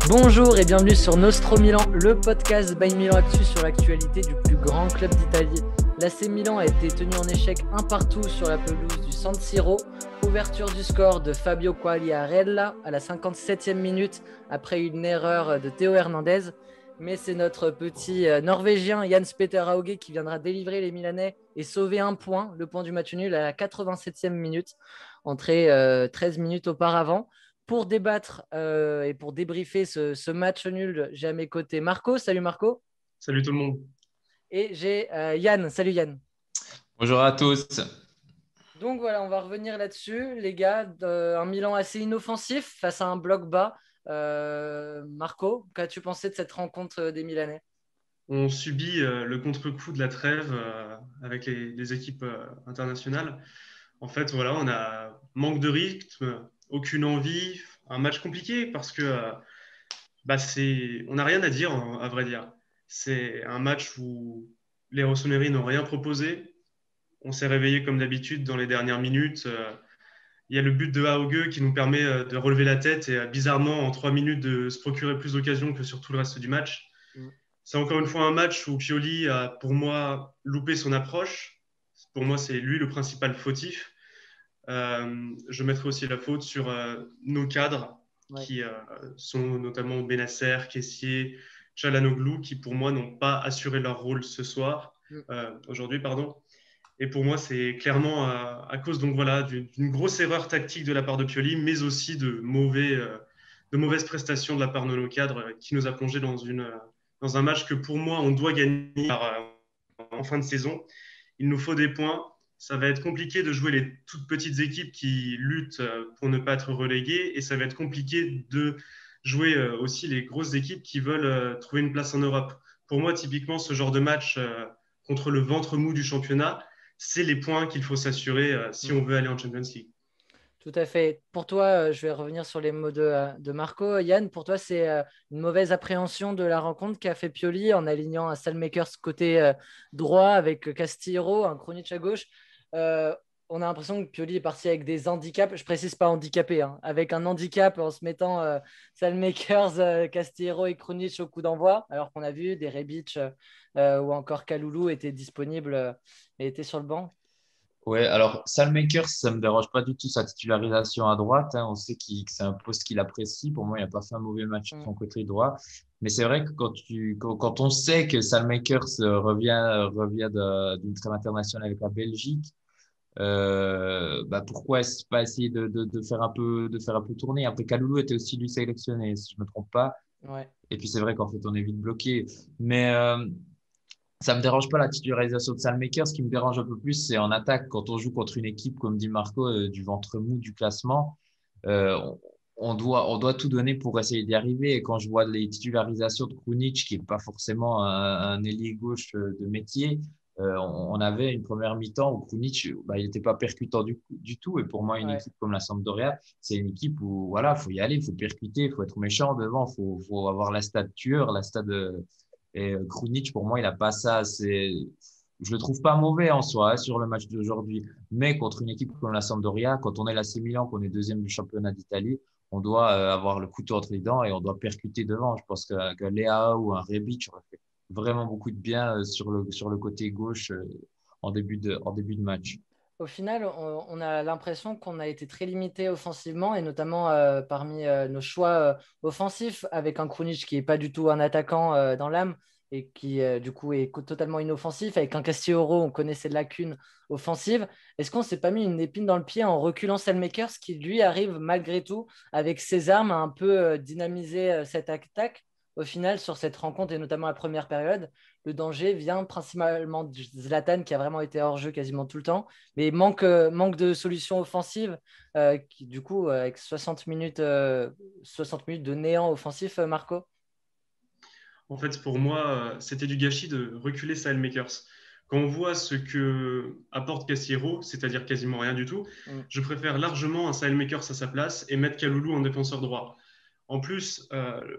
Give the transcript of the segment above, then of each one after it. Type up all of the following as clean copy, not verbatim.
Bonjour et bienvenue sur Nostro Milan, le podcast by Milan Actu sur l'actualité du plus grand club d'Italie. L'AC Milan a été tenu en échec un partout sur la pelouse du San Siro. Ouverture du score de Fabio Quagliarella à la 57e minute après une erreur de Théo Hernandez. Mais c'est notre petit Norvégien Jens Peter Hauge qui viendra délivrer les Milanais et sauver un point, le point du match nul à la 87e minute, entré 13 minutes auparavant. Pour débattre et pour débriefer ce match nul, j'ai à mes côtés Marco. Salut Marco. Salut tout le monde. Et j'ai Yann. Salut Yann. Bonjour à tous. Donc voilà, on va revenir là-dessus, les gars. Un Milan assez inoffensif face à un bloc bas. Marco, qu'as-tu pensé de cette rencontre des Milanais? On subit le contre-coup de la trêve avec les équipes internationales. En fait, voilà, on a manque de rythme, aucune envie, un match compliqué parce que on n'a rien à dire, à vrai dire. C'est un match où les Rossoneri n'ont rien proposé. On s'est réveillé comme d'habitude dans les dernières minutes. Il y a le but de Hauge qui nous permet de relever la tête et bizarrement, en 3 minutes, de se procurer plus d'occasions que sur tout le reste du match. C'est encore une fois un match où Pioli a, pour moi, loupé son approche. Pour moi, c'est lui le principal fautif. Je mettrai aussi la faute sur nos cadres qui sont notamment Benasser, Kessié, Çalhanoğlu, qui pour moi n'ont pas assuré leur rôle aujourd'hui, pardon. Et pour moi, c'est clairement à cause donc voilà d'une grosse erreur tactique de la part de Pioli, mais aussi de mauvaises prestations de la part de nos cadres qui nous a plongé dans un match que pour moi on doit gagner en fin de saison. Il nous faut des points. Ça va être compliqué de jouer les toutes petites équipes qui luttent pour ne pas être reléguées, et ça va être compliqué de jouer aussi les grosses équipes qui veulent trouver une place en Europe. Pour moi, typiquement, ce genre de match contre le ventre mou du championnat, c'est les points qu'il faut s'assurer si on veut aller en Champions League. Tout à fait. Pour toi, je vais revenir sur les mots de Marco. Yann, pour toi, c'est une mauvaise appréhension de la rencontre qu'a fait Pioli en alignant un Salmakers côté droit avec Castillo, un Krunic à gauche. On a l'impression que Pioli est parti avec des handicaps. Je précise pas handicapé, hein, avec un handicap en se mettant Salmakers, Castillo et Krunic au coup d'envoi, alors qu'on a vu des Rebic ou encore Kalulu étaient disponibles et étaient sur le banc. Ouais, alors Salmakers, ça me dérange pas du tout sa titularisation à droite. On sait que c'est un poste qu'il apprécie. Pour moi, il n'a pas fait un mauvais match sur son côté droit. Mais c'est vrai que quand on sait que Salmakers revient d'une trêve internationale avec la Belgique, pourquoi pas essayer de faire un peu tourner. Après, Kalulu était aussi lui sélectionné, si je me trompe pas. Ouais. Et puis c'est vrai qu'en fait, on est vite bloqué. Mais ça me dérange pas la titularisation de Salmakers. Ce qui me dérange un peu plus, c'est en attaque. Quand on joue contre une équipe, comme dit Marco, du ventre mou du classement, euh, on doit tout donner pour essayer d'y arriver. Et quand je vois les titularisations de Krunic, qui est pas forcément un ailier gauche de métier, on avait une première mi-temps où Krunic, il n'était pas percutant du tout. Et pour moi, une équipe comme la Sampdoria, c'est une équipe où voilà, faut y aller, faut percuter, faut être méchant devant, faut avoir la stade tueur, la stade et Krunic, pour moi, il a pas ça. Je le trouve pas mauvais en soi sur le match d'aujourd'hui. Mais contre une équipe comme la Sampdoria, quand on est l'AC Milan, qu'on est deuxième du championnat d'Italie, on doit avoir le couteau entre les dents et on doit percuter devant. Je pense que Léa ou un Rebic aurait fait vraiment beaucoup de bien sur le côté gauche en début de match. Au final, on a l'impression qu'on a été très limité offensivement et notamment parmi nos choix offensifs avec un Krunic qui n'est pas du tout un attaquant dans l'âme et qui du coup est totalement inoffensif. Avec un Castillo, on connaît ses lacunes offensives. Est-ce qu'on ne s'est pas mis une épine dans le pied en reculant Selmakers qui lui arrive malgré tout avec ses armes à un peu dynamiser cette attaque? Au final, sur cette rencontre et notamment la première période, le danger vient principalement de Zlatan qui a vraiment été hors jeu quasiment tout le temps, mais manque de solutions offensives qui, du coup, avec 60 minutes de néant offensif, Marco. En fait, pour moi, c'était du gâchis de reculer Saelmakers. Quand on voit ce que apporte Casillero, c'est-à-dire quasiment rien du tout, je préfère largement un Saelmakers à sa place et mettre Kalulu en défenseur droit. En plus,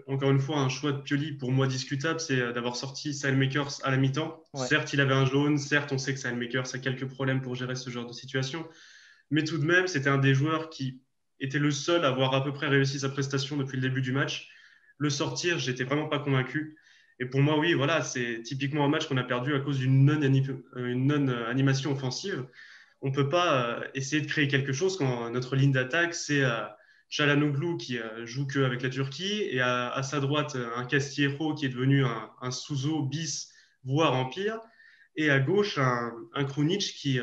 encore une fois, un choix de Pioli pour moi discutable, c'est d'avoir sorti Saelmakers à la mi-temps. Ouais. Certes, il avait un jaune, certes, on sait que Saelmakers a quelques problèmes pour gérer ce genre de situation, mais tout de même, c'était un des joueurs qui était le seul à avoir à peu près réussi sa prestation depuis le début du match. Le sortir, j'étais vraiment pas convaincu. Et pour moi, oui, voilà, c'est typiquement un match qu'on a perdu à cause d'une non-animation offensive. On ne peut pas essayer de créer quelque chose quand notre ligne d'attaque, c'est Çalhanoğlu qui joue qu'avec la Turquie et à sa droite, un Castillejo qui est devenu un Souzo bis, voire empire. Et à gauche, un Krunic qui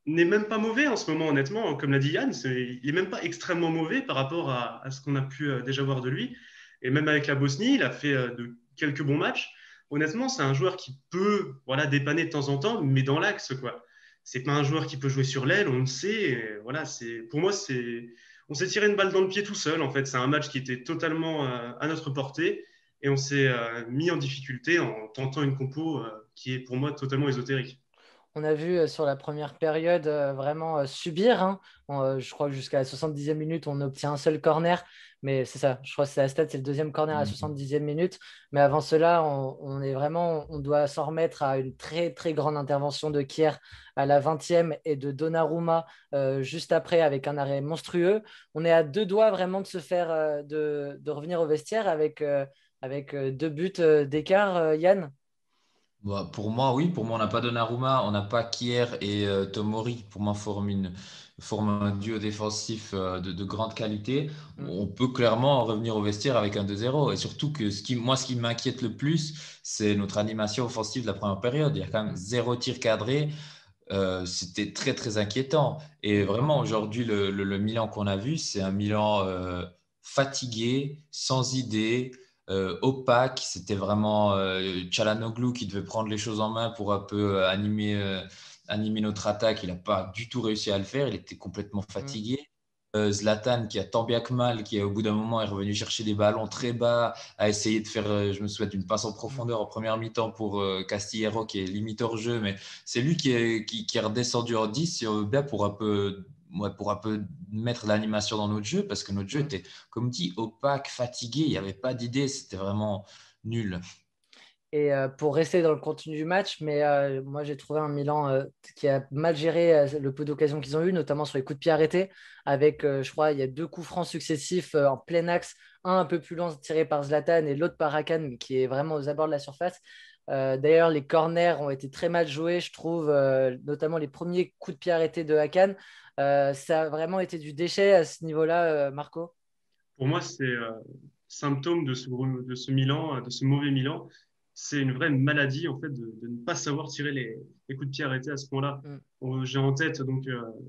n'est même pas mauvais en ce moment, honnêtement. Comme l'a dit Yann, il n'est même pas extrêmement mauvais par rapport à ce qu'on a pu déjà voir de lui. Et même avec la Bosnie, il a fait quelques bons matchs. Honnêtement, c'est un joueur qui peut voilà, dépanner de temps en temps, mais dans l'axe, quoi. C'est pas un joueur qui peut jouer sur l'aile, on le sait. Et voilà, pour moi, on s'est tiré une balle dans le pied tout seul. En fait, c'est un match qui était totalement à notre portée et on s'est mis en difficulté en tentant une compo qui est pour moi totalement ésotérique. On a vu sur la première période vraiment subir, hein. Je crois que jusqu'à la 70e minute, on obtient un seul corner. Mais c'est ça, je crois que c'est la stat, c'est le deuxième corner à la 70e minute. Mais avant cela, on doit s'en remettre à une très, très grande intervention de Kier à la 20e et de Donnarumma juste après avec un arrêt monstrueux. On est à deux doigts vraiment de se faire, de revenir au vestiaire avec deux buts d'écart, Yann. Bah, pour moi, oui. Pour moi, on n'a pas Donnarumma, on n'a pas Kier et Tomori. Pour moi, forme un duo défensif de grande qualité. Mm. On peut clairement revenir au vestiaire avec un 2-0. Et surtout que ce qui m'inquiète le plus, c'est notre animation offensive de la première période. Il y a quand même zéro tir cadré. C'était très, très inquiétant. Et vraiment, aujourd'hui, le Milan qu'on a vu, c'est un Milan fatigué, sans idée, opaque. C'était vraiment Çalhanoğlu qui devait prendre les choses en main pour un peu animer notre attaque. Il n'a pas du tout réussi à le faire. Il était complètement Mm. fatigué. Zlatan, qui a tant bien que mal, qui au bout d'un moment est revenu chercher des ballons très bas, a essayé de faire, je me souviens, d'une passe en profondeur en première mi-temps pour Castillejo, qui est limite hors jeu, mais c'est lui qui est redescendu en 10 bien pour un peu, ouais, pour un peu mettre l'animation dans notre jeu, parce que notre jeu Mm. était, comme dit, opaque, fatigué, il n'y avait pas d'idée, c'était vraiment nul. Et pour rester dans le contenu du match, mais moi j'ai trouvé un Milan qui a mal géré le peu d'occasions qu'ils ont eu, notamment sur les coups de pied arrêtés, avec, je crois, il y a deux coups francs successifs en plein axe, un peu plus long tiré par Zlatan et l'autre par Hakan, mais qui est vraiment aux abords de la surface. D'ailleurs, les corners ont été très mal joués, je trouve, notamment les premiers coups de pied arrêtés de Hakan. Ça a vraiment été du déchet à ce niveau-là, Marco. Pour moi, c'est symptôme de ce Milan, de ce mauvais Milan. C'est une vraie maladie en fait de ne pas savoir tirer les coups de pied arrêtés à ce point-là. Mm. J'ai en tête donc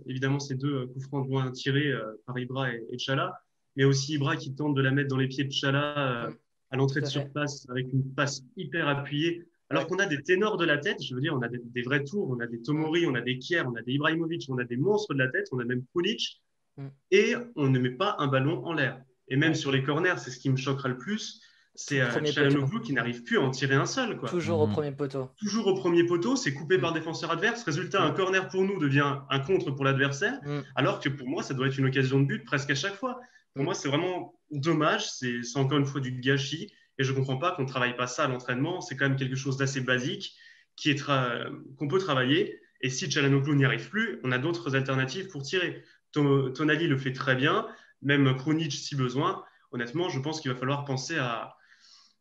évidemment ces deux coups francs loin tirés par Ibra et Tchala, mais aussi Ibra qui tente de la mettre dans les pieds de Tchala Mm. à l'entrée Tout de à fait. surface avec une passe hyper appuyée. Alors Ouais. qu'on a des ténors de la tête, je veux dire, on a des vrais tours, on a des Mm. Tomori, on a des Kier, on a des Ibrahimovic, on a des monstres de la tête, on a même Pulisic, Mm. et on ne met pas un ballon en l'air. Et même Ouais. sur les corners, c'est ce qui me choquera le plus, Tout c'est premier poteau. Çalhanoğlu qui n'arrive plus à en tirer un seul, quoi. Toujours au premier poteau. Toujours au premier poteau, c'est coupé Mm. par défenseur adverse. Résultat, un Mm. corner pour nous devient un contre pour l'adversaire, Mm. alors que pour moi, ça doit être une occasion de but presque à chaque fois. Pour Mm. moi, c'est vraiment dommage, c'est encore une fois du gâchis, et je ne comprends pas qu'on ne travaille pas ça à l'entraînement. C'est quand même quelque chose d'assez basique qu'on peut travailler, et si Çalhanoğlu n'y arrive plus, on a d'autres alternatives pour tirer. Tonali le fait très bien, même Krunic si besoin. Honnêtement, je pense qu'il va falloir penser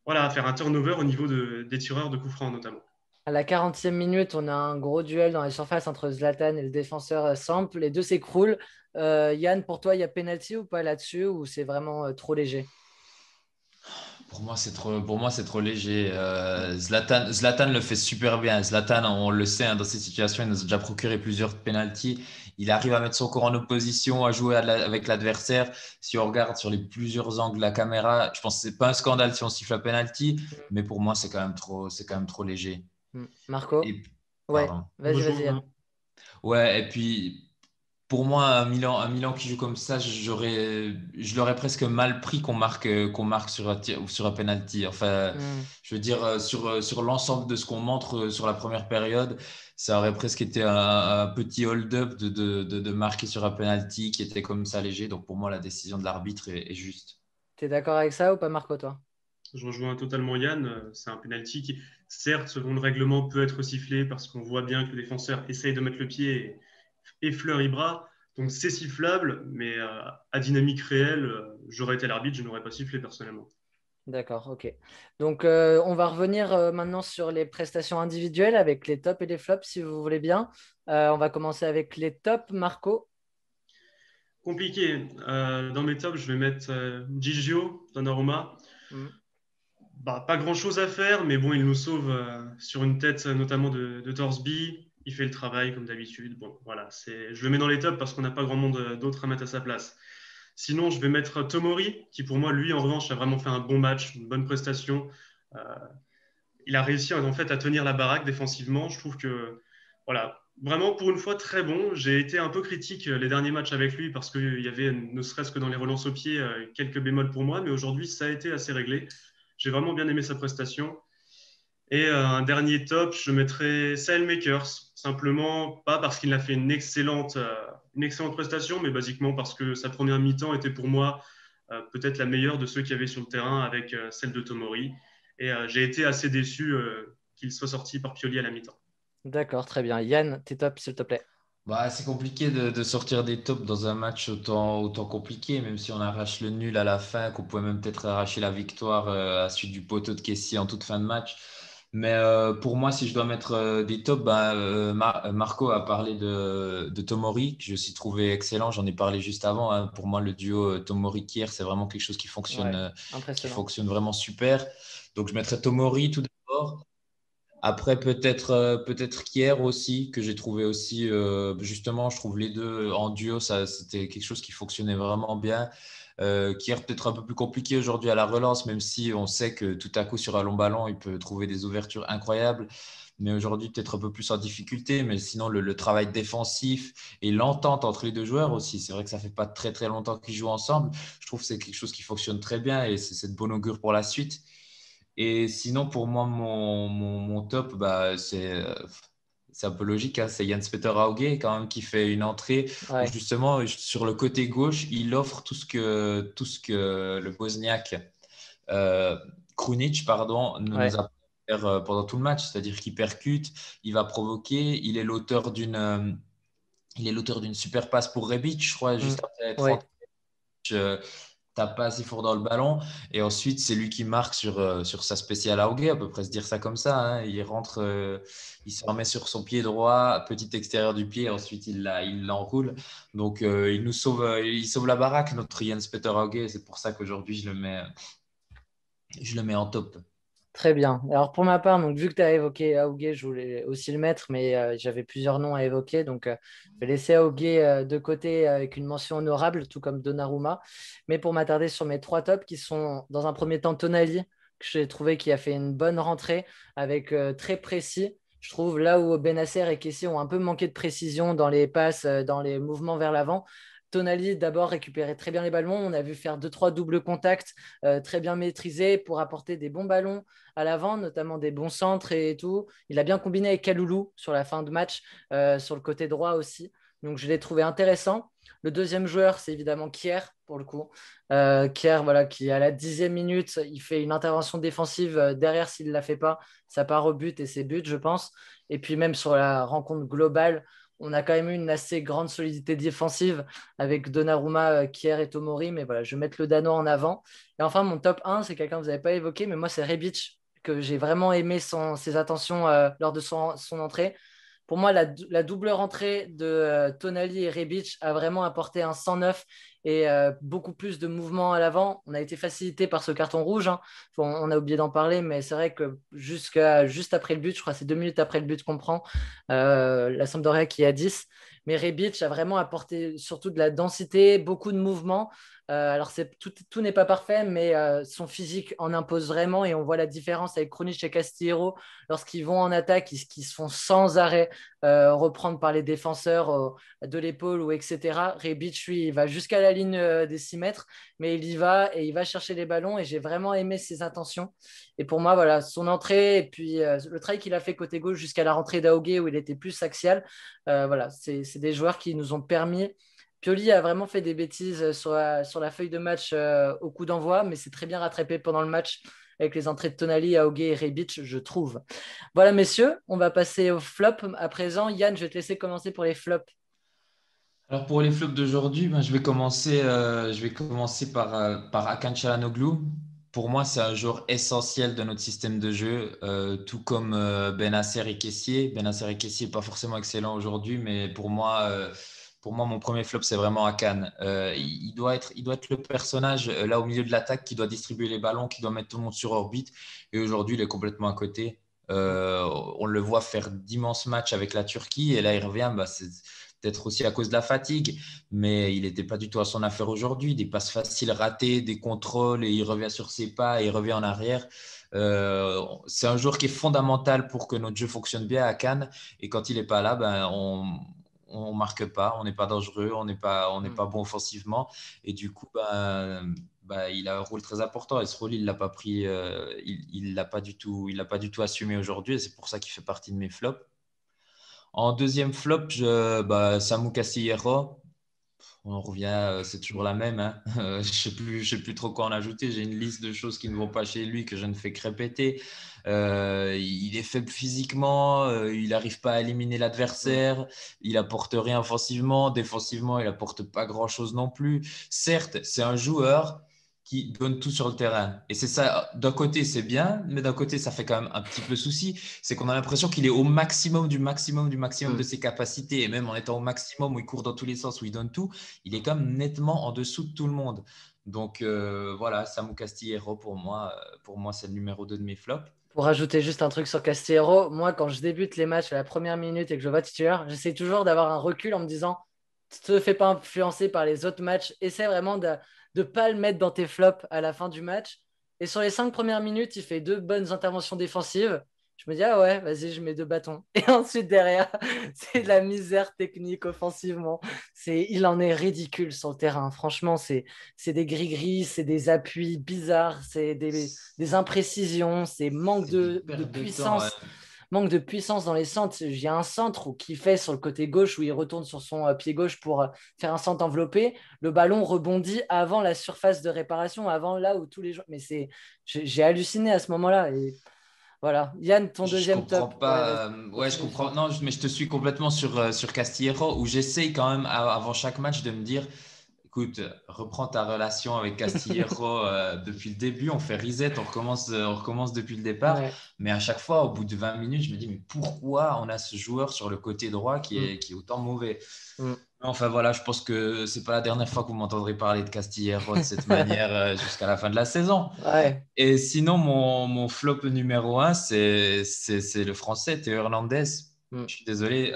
voilà, à faire un turnover au niveau des tireurs de coups francs notamment. À la 40e minute, on a un gros duel dans les surfaces entre Zlatan et le défenseur Samp. Les deux s'écroulent. Yann, pour toi, il y a penalty ou pas là-dessus ou c'est vraiment trop léger? Pour moi, c'est trop léger. Zlatan le fait super bien. Zlatan, on le sait, hein, dans ces situations, il nous a déjà procuré plusieurs penalties. Il arrive à mettre son corps en opposition, à jouer avec l'adversaire. Si on regarde sur les plusieurs angles de la caméra, je pense que c'est pas un scandale si on siffle un penalty, mais pour moi, c'est quand même trop léger. Marco? Et, Ouais, pardon. vas-y, Yann. Ouais, et puis pour moi, un Milan qui joue comme ça, je l'aurais presque mal pris qu'on marque sur un tir ou sur un penalty. Enfin, Mm. je veux dire, sur l'ensemble de ce qu'on montre sur la première période, ça aurait presque été un petit hold-up de marquer sur un penalty qui était comme ça léger. Donc pour moi, la décision de l'arbitre est juste. T'es d'accord avec ça ou pas, Marco, toi? Je rejoins totalement Yann. C'est un penalty qui, certes, selon le règlement, peut être sifflé parce qu'on voit bien que le défenseur essaye de mettre le pied et effleure Ibra. Donc c'est sifflable, mais à dynamique réelle, j'aurais été l'arbitre, je n'aurais pas sifflé personnellement. D'accord, ok. Donc, on va revenir maintenant sur les prestations individuelles avec les tops et les flops, si vous voulez bien. On va commencer avec les tops. Marco. Compliqué. Dans mes tops, je vais mettre Gigio, Donnarumma. Hmm. Bah, pas grand-chose à faire, mais bon, il nous sauve sur une tête notamment de Torsby. Il fait le travail comme d'habitude. Bon, voilà, je le mets dans les tops parce qu'on n'a pas grand monde d'autre à mettre à sa place. Sinon, je vais mettre Tomori, qui pour moi, lui, en revanche, a vraiment fait un bon match, une bonne prestation. Euh, il a réussi en fait à tenir la baraque défensivement. Je trouve que, voilà, vraiment pour une fois très bon. J'ai été un peu critique les derniers matchs avec lui parce qu'il y avait, ne serait-ce que dans les relances au pied, quelques bémols pour moi, mais aujourd'hui, ça a été assez réglé. J'ai vraiment bien aimé sa prestation. Et un dernier top, je mettrais Saelmakers, simplement pas parce qu'il a fait une excellente prestation, mais basiquement parce que sa première mi-temps était pour moi peut-être la meilleure de ceux qui avaient sur le terrain avec celle de Tomori. Et j'ai été assez déçu qu'il soit sorti par Pioli à la mi-temps. D'accord, très bien. Yann, tes tops, s'il te plaît. Bah, c'est compliqué de sortir des tops dans un match autant compliqué, même si on arrache le nul à la fin, qu'on pouvait même peut-être arracher la victoire à la suite du poteau de Kessie en toute fin de match. Mais pour moi, si je dois mettre des tops, bah, Marco a parlé de Tomori, que je suis trouvé excellent. J'en ai parlé juste avant, hein. Pour moi, le duo Tomori-Kier, c'est vraiment quelque chose Ouais, qui impressionnant. fonctionne vraiment super. Donc, je mettrais Tomori tout d'abord. Après, peut-être qu'hier aussi, que j'ai trouvé aussi, justement, je trouve les deux en duo, ça, c'était quelque chose qui fonctionnait vraiment bien. Qu'hier, peut-être un peu plus compliqué aujourd'hui à la relance, même si on sait que tout à coup, sur un long ballon, il peut trouver des ouvertures incroyables. Mais aujourd'hui, peut-être un peu plus en difficulté. Mais sinon, le travail défensif et l'entente entre les deux joueurs aussi, c'est vrai que ça fait pas très, très longtemps qu'ils jouent ensemble. Je trouve que c'est quelque chose qui fonctionne très bien et c'est de bon augure pour la suite. Et sinon, pour moi, mon top, bah, c'est un peu logique, hein, c'est Jens-Peter Hauge quand même qui fait une entrée où Ouais. justement sur le côté gauche, il offre tout ce que le Bosniaque euh, Krunic pardon, nous Ouais. a fait faire pendant tout le match, c'est-à-dire qu'il percute, il va provoquer, il est l'auteur d'une super passe pour Rebic, je crois, Hmm. juste après 30 Ouais. tape pas assez fort dans le ballon. Et ensuite, c'est lui qui marque sur sa spéciale Auge, à peu près se dire ça comme ça, hein. Il rentre, il se remet sur son pied droit, petit extérieur du pied, ensuite il l'enroule. Donc, il sauve la baraque, notre Jens Peter Auge. C'est pour ça qu'aujourd'hui, je le mets en top. Très bien. Alors pour ma part, donc, vu que tu as évoqué Aougué, je voulais aussi le mettre, mais j'avais plusieurs noms à évoquer. Donc je vais laisser Aougué de côté avec une mention honorable, tout comme Donnarumma. Mais pour m'attarder sur mes trois tops, qui sont dans un premier temps Tonali, que j'ai trouvé qui a fait une bonne rentrée avec très précis. Je trouve là où Benasser et Kessie ont un peu manqué de précision dans les passes, dans les mouvements vers l'avant. Tonali d'abord récupérait très bien les ballons. On a vu faire deux, trois doubles contacts très bien maîtrisés pour apporter des bons ballons à l'avant, notamment des bons centres et tout. Il a bien combiné avec Kaloulou sur la fin de match, sur le côté droit aussi. Donc je l'ai trouvé intéressant. Le deuxième joueur, c'est évidemment Kier, pour le coup. Kier, voilà, qui à la 10e minute, il fait une intervention défensive derrière s'il ne la fait pas. Ça part au but et c'est but, je pense. Et puis même sur la rencontre globale, on a quand même eu une assez grande solidité défensive avec Donnarumma, Kier et Tomori. Mais voilà, je vais mettre le Danois en avant. Et enfin, mon top 1, c'est quelqu'un que vous n'avez pas évoqué, mais moi, c'est Rebic, que j'ai vraiment aimé ses attentions lors de son entrée. Pour moi, la double rentrée de Tonali et Rebic a vraiment apporté un 109 et beaucoup plus de mouvement à l'avant. On a été facilité par ce carton rouge, hein. On a oublié d'en parler, mais c'est vrai que juste après le but, je crois que c'est 2 minutes après le but qu'on prend, la Sampdoria qui est à 10. Mais Rebic a vraiment apporté surtout de la densité, beaucoup de mouvement. Alors, tout n'est pas parfait, mais son physique en impose vraiment et on voit la différence avec Krunic et Castillero lorsqu'ils vont en attaque, ils se font sans arrêt reprendre par les défenseurs de l'épaule ou etc. Rebic, lui, il va jusqu'à la ligne des 6 mètres, mais il y va et il va chercher les ballons et j'ai vraiment aimé ses intentions. Et pour moi, voilà, son entrée et puis le travail qu'il a fait côté gauche jusqu'à la rentrée d'Aogué où il était plus axial, voilà, c'est des joueurs qui nous ont permis. Pioli a vraiment fait des bêtises sur la feuille de match au coup d'envoi, mais c'est très bien rattrapé pendant le match avec les entrées de Tonali, Aogué et Rebic, je trouve. Voilà, messieurs, on va passer au flop à présent. Yann, je vais te laisser commencer pour les flops. Alors pour les flops d'aujourd'hui, ben, je vais commencer par Hakan Çalhanoğlu pour moi, c'est un joueur essentiel de notre système de jeu, tout comme Bennacer et Kessié. Bennacer et Kessié, pas forcément excellent aujourd'hui, mais pour moi, mon premier flop, c'est vraiment Akan. Il doit être le personnage là au milieu de l'attaque qui doit distribuer les ballons, qui doit mettre tout le monde sur orbite. Et aujourd'hui, il est complètement à côté. On le voit faire d'immenses matchs avec la Turquie et là, il revient. Bah, c'est peut-être aussi à cause de la fatigue, mais il n'était pas du tout à son affaire aujourd'hui. Des passes faciles ratées, des contrôles et il revient sur ses pas et il revient en arrière. C'est un joueur qui est fondamental pour que notre jeu fonctionne bien à Cannes. Et quand il n'est pas là, ben, on marque pas, on n'est pas dangereux, on n'est pas bon offensivement. Et du coup, il a un rôle très important. Et ce rôle, il l'a pas pris, il l'a pas du tout assumé aujourd'hui. Et c'est pour ça qu'il fait partie de mes flops. En deuxième flop, Samu Castillejo. On revient, c'est toujours la même. Hein. Je sais plus trop quoi en ajouter. J'ai une liste de choses qui ne vont pas chez lui que je ne fais que répéter. Il est faible physiquement, il n'arrive pas à éliminer l'adversaire, il apporte rien offensivement, défensivement, il apporte pas grand-chose non plus. Certes, c'est un joueur qui donne tout sur le terrain. Et c'est ça, d'un côté, c'est bien, mais d'un côté, ça fait quand même un petit peu souci. C'est qu'on a l'impression qu'il est au maximum du maximum du maximum de ses capacités. Et même en étant au maximum, où il court dans tous les sens, où il donne tout, il est quand même nettement en dessous de tout le monde. Donc voilà, Samu Castillejo, pour moi, c'est le numéro 2 de mes flops. Pour rajouter juste un truc sur Castillejo, moi, quand je débute les matchs à la première minute et que je vois titulaire, j'essaie toujours d'avoir un recul en me disant, ne te fais pas influencer par les autres matchs, essaie vraiment de ne pas le mettre dans tes flops à la fin du match. Et sur les 5 premières minutes, il fait 2 bonnes interventions défensives. Je me dis, ah ouais, vas-y, je mets 2 bâtons. Et ensuite, derrière, c'est de la misère technique offensivement. Il en est ridicule sur le terrain. Franchement, c'est des gris-gris, c'est des appuis bizarres, c'est des imprécisions, c'est manque de puissance. Temps, ouais. Manque de puissance dans les centres. Il y a un centre qui fait sur le côté gauche où il retourne sur son pied gauche pour faire un centre enveloppé. Le ballon rebondit avant la surface de réparation, avant là où tous les gens. Mais j'ai halluciné à ce moment-là. Et voilà. Yann, ton Je deuxième comprends top. Ouais, vas-y, pas. Ouais, je continue comprends. sur. Non, mais je te suis complètement sur Castillejo, où j'essaye quand même, avant chaque match, de me dire, écoute, reprends ta relation avec Castillejo depuis le début, on fait reset, on recommence depuis le départ. Ouais. Mais à chaque fois, au bout de 20 minutes, je me dis, mais pourquoi on a ce joueur sur le côté droit Mm. qui est autant mauvais? Mm. Enfin voilà, je pense que c'est pas la dernière fois que vous m'entendrez parler de Castillejo de cette manière jusqu'à la fin de la saison. Ouais. Et sinon, mon flop numéro un, c'est le français, Théo Hernandez. Mm. Je suis désolé,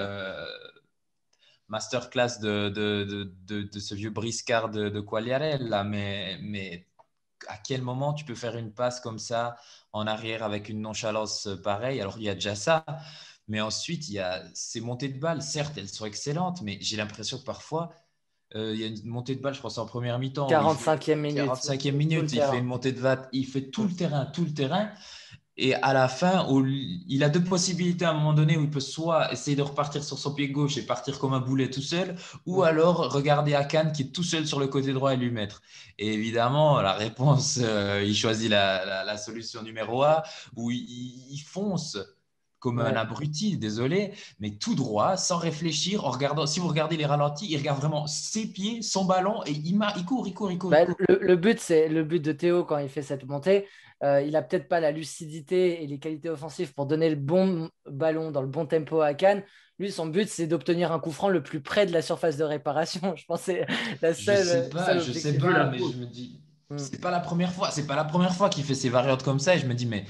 masterclass de ce vieux briscard de Quagliarella, là, mais à quel moment tu peux faire une passe comme ça en arrière avec une nonchalance pareille? Alors, il y a déjà ça, mais ensuite, il y a ces montées de balles. Certes, elles sont excellentes, mais j'ai l'impression que parfois, il y a une montée de balle, je pense, en première mi-temps, où il fait 45e minute. 45e Tout le minute, il fait une terrain. montée de balle, il fait Mm. tout le terrain. Et à la fin, il a deux possibilités à un moment donné où il peut soit essayer de repartir sur son pied gauche et partir comme un boulet tout seul, ou Mm. alors regarder Akan qui est tout seul sur le côté droit et lui mettre. Et évidemment, la réponse, il choisit la solution numéro A, où il fonce comme un Ouais. abruti, désolé, mais tout droit, sans réfléchir, en regardant. Si vous regardez les ralentis, il regarde vraiment ses pieds, son ballon, et il court, il court, il court, il Bah, court. le but, c'est le but de Théo quand il fait cette montée. Il a peut-être pas la lucidité et les qualités offensives pour donner le bon ballon dans le bon tempo à Cannes. Lui, son but, c'est d'obtenir un coup franc le plus près de la surface de réparation. Je pense que c'est la seule Je sais objectif. Vu la pas, mais pause. je me dis, Mm. c'est pas la première fois qu'il fait ces variantes comme ça, et je me dis, mais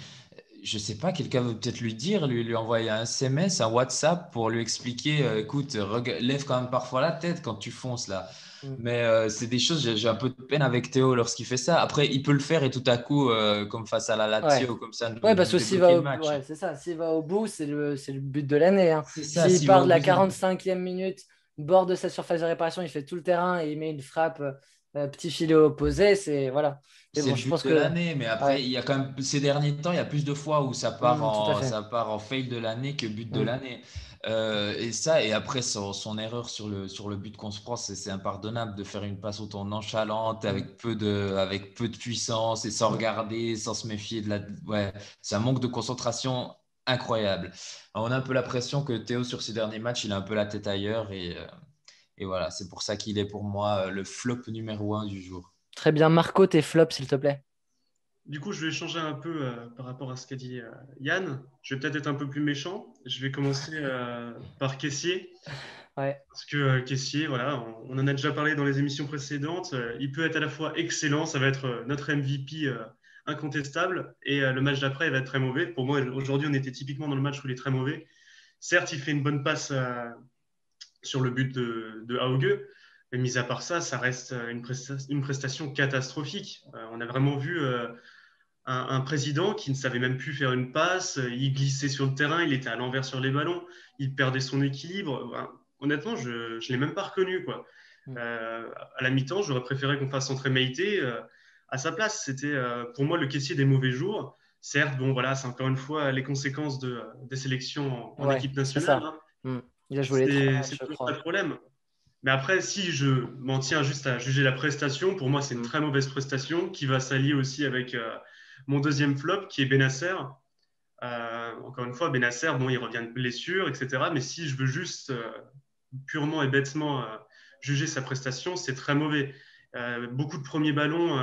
je sais pas, quelqu'un veut peut-être lui dire, lui envoyer un SMS, un WhatsApp pour lui expliquer, écoute, lève quand même parfois la tête quand tu fonces là. Mm. Mais c'est des choses, j'ai un peu de peine avec Théo lorsqu'il fait ça. Après, il peut le faire et tout à coup, comme face à la Ouais. Lazio, comme ça, Ouais, parce nous que s'il débloquer va le au, match. ouais, c'est ça. S'il va au bout, c'est le but de l'année, hein. C'est ça, S'il s'il va part de au la but. 45e minute, bord de sa surface de réparation, il fait tout le terrain et il met une frappe petit filet opposé, c'est voilà. Mais C'est bon, le je but pense de que l'année, mais après, ouais. il y a quand même ces derniers temps, il y a plus de fois où Tout à fait. ça part en fail de l'année que but de Mm. l'année. Et ça, et après son erreur sur le but qu'on se prend, c'est impardonnable de faire une passe autant nonchalante, Mm. avec peu de puissance et sans Mm. regarder, sans se méfier de la. Ouais, c'est un manque de concentration incroyable. On a un peu l'impression que Théo, sur ses derniers matchs, il a un peu la tête ailleurs et voilà, c'est pour ça qu'il est pour moi le flop numéro un du jour. Très bien. Marco, tes flops, s'il te plaît. Du coup, je vais changer un peu par rapport à ce qu'a dit Yann. Je vais peut-être être un peu plus méchant. Je vais commencer par Caissier. Ouais, Parce que Caissier, voilà, on en a déjà parlé dans les émissions précédentes. Il peut être à la fois excellent, ça va être notre MVP incontestable, et le match d'après, il va être très mauvais. Pour moi, aujourd'hui, on était typiquement dans le match où il est très mauvais. Certes, il fait une bonne passe sur le but de Hauge, mais mis à part ça, ça reste une prestation catastrophique. On a vraiment vu un président qui ne savait même plus faire une passe, il glissait sur le terrain, il était à l'envers sur les ballons, il perdait son équilibre. Enfin, honnêtement, je ne l'ai même pas reconnu, quoi. mm, Euh, à la mi-temps, j'aurais préféré qu'on fasse entrer Meïté à sa place. C'était pour moi le caissier des mauvais jours. Certes, bon, voilà, c'est encore une fois les conséquences des sélections en ouais, équipe c'est nationale, ça. hein. Mm. Il a joué les trois C'est matchs, je toujours pas de crois. problème. Mais après, si je m'en tiens juste à juger la prestation, pour moi, c'est une Mm. très mauvaise prestation qui va s'allier aussi avec mon deuxième flop qui est Benasser. Encore une fois, Benasser, bon, il revient de blessure, etc. Mais si je veux juste purement et bêtement juger sa prestation, c'est très mauvais. Beaucoup de premiers ballons